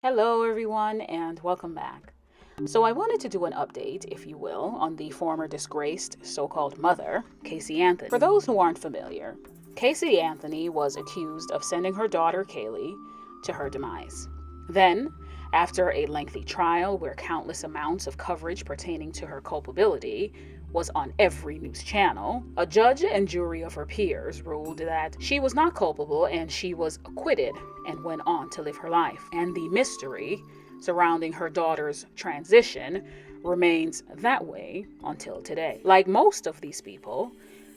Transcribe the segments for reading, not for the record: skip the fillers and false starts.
Hello, everyone, and welcome back. So, I wanted to do an update, if you will, on the former disgraced so called mother, Casey Anthony. For those who aren't familiar, Casey Anthony was accused of sending her daughter, Caylee, to her demise. Then, after a lengthy trial where countless amounts of coverage pertaining to her culpability was on every news channel, a judge and jury of her peers ruled that she was not culpable and she was acquitted and went on to live her life. And the mystery surrounding her daughter's transition remains that way until today. Like most of these people,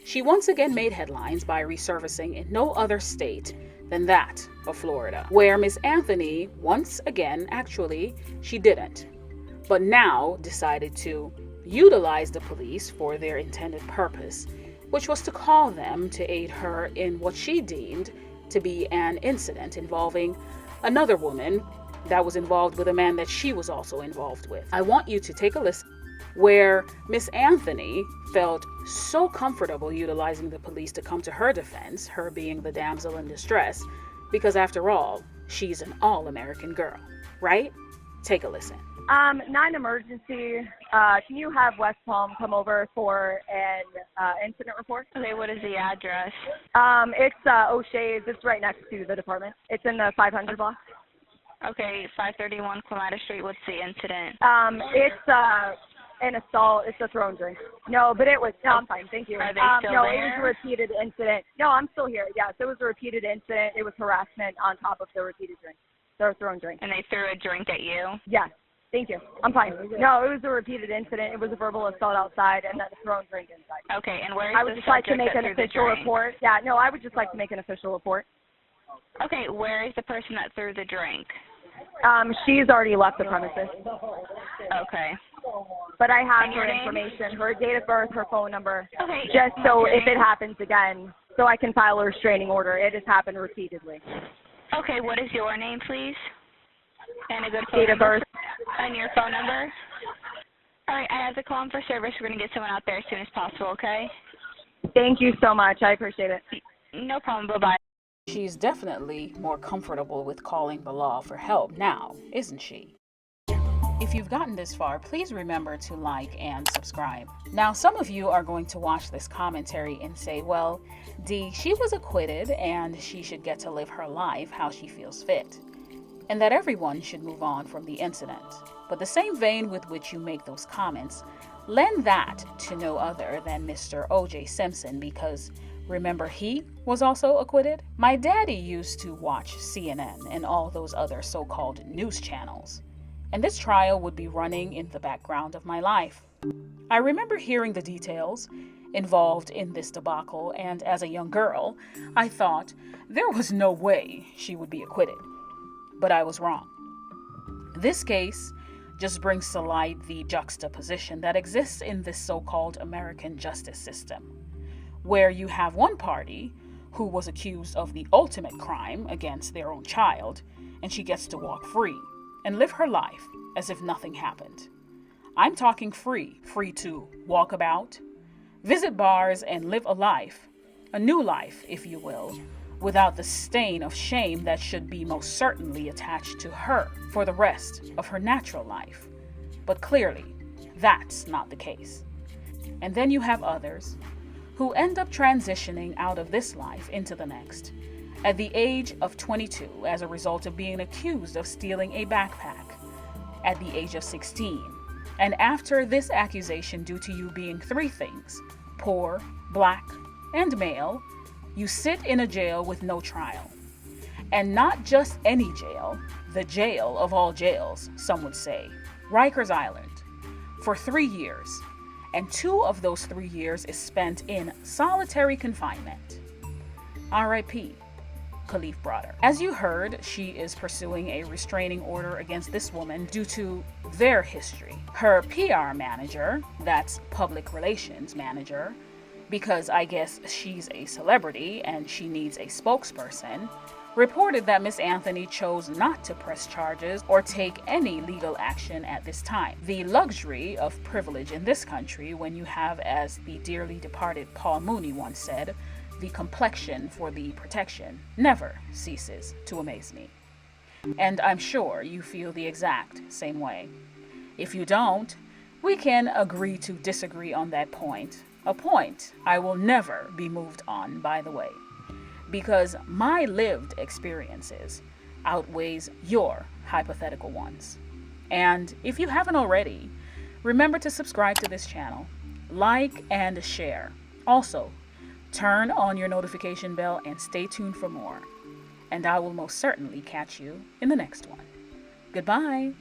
she once again made headlines by resurfacing in no other state than that of Florida, where Miss Anthony once again, actually, she didn't, but now decided to utilize the police for their intended purpose, which was to call them to aid her in what she deemed to be an incident involving another woman that was involved with a man that she was also involved with. I want you to take a listen where Miss Anthony felt so comfortable utilizing the police to come to her defense, her being the damsel in distress, because after all, she's an all-American girl, right? Take a listen. 9 emergency. Can you have West Palm come over for an incident report? Okay, what is the address? It's O'Shea's. It's right next to the department. It's in the 500 block. Okay, 531 Clematis Street. What's the incident? It's an assault. It's a thrown drink. No, but it was. No, I'm fine. Thank you. Are they still no, there? it was a repeated incident. No, I'm still here. Yes, it was a repeated incident. It was harassment on top of the repeated drink. The thrown drink. And they threw a drink at you? Yes. Thank you. I'm fine. No, it was a repeated incident. It was a verbal assault outside and then a thrown drink inside. Okay, and where is I would the just like to subject make that an threw the official drink? report. Yeah, no, I would just like to make an official report. Okay, where is the person that threw the drink? She's already left the premises. Okay. But I have And her your name? information, her date of birth, her phone number, Okay. just so Your if it name? happens again, so I can file a restraining order. It has happened repeatedly. Okay, what is your name, please? And a good phone Date of number? birth. And your phone number? All right, I have to call in for service. We're going to get someone out there as soon as possible, okay? Thank you so much. I appreciate it. No problem. Bye-bye. She's definitely more comfortable with calling the law for help now, isn't she? If you've gotten this far, please remember to like and subscribe. Now, some of you are going to watch this commentary and say, well, Dee, she was acquitted and she should get to live her life how she feels fit, and that everyone should move on from the incident. But the same vein with which you make those comments, lend that to no other than Mr. O.J. Simpson, because remember he was also acquitted? My daddy used to watch CNN and all those other so-called news channels, and this trial would be running in the background of my life. I remember hearing the details involved in this debacle, and as a young girl, I thought there was no way she would be acquitted. But I was wrong. This case just brings to light the juxtaposition that exists in this so-called American justice system, where you have one party who was accused of the ultimate crime against their own child, and she gets to walk free and live her life as if nothing happened. I'm talking free to walk about, visit bars, and live a life, a new life, if you will, without the stain of shame that should be most certainly attached to her for the rest of her natural life. But clearly, that's not the case. And then you have others who end up transitioning out of this life into the next at the age of 22 as a result of being accused of stealing a backpack at the age of 16. And after this accusation, due to you being three things, poor, black, and male, you sit in a jail with no trial. And not just any jail, the jail of all jails, some would say, Rikers Island, for 3 years. And 2 of those 3 years is spent in solitary confinement. R.I.P. Kalief Broder. As you heard, she is pursuing a restraining order against this woman due to their history. Her PR manager, that's public relations manager, because I guess she's a celebrity and she needs a spokesperson, reported that Miss Anthony chose not to press charges or take any legal action at this time. The luxury of privilege in this country, when you have, as the dearly departed Paul Mooney once said, the complexion for the protection, never ceases to amaze me. And I'm sure you feel the exact same way. If you don't, we can agree to disagree on that point. A point I will never be moved on, by the way, because my lived experiences outweighs your hypothetical ones. And if you haven't already, remember to subscribe to this channel, like and share. Also, turn on your notification bell and stay tuned for more. And I will most certainly catch you in the next one. Goodbye.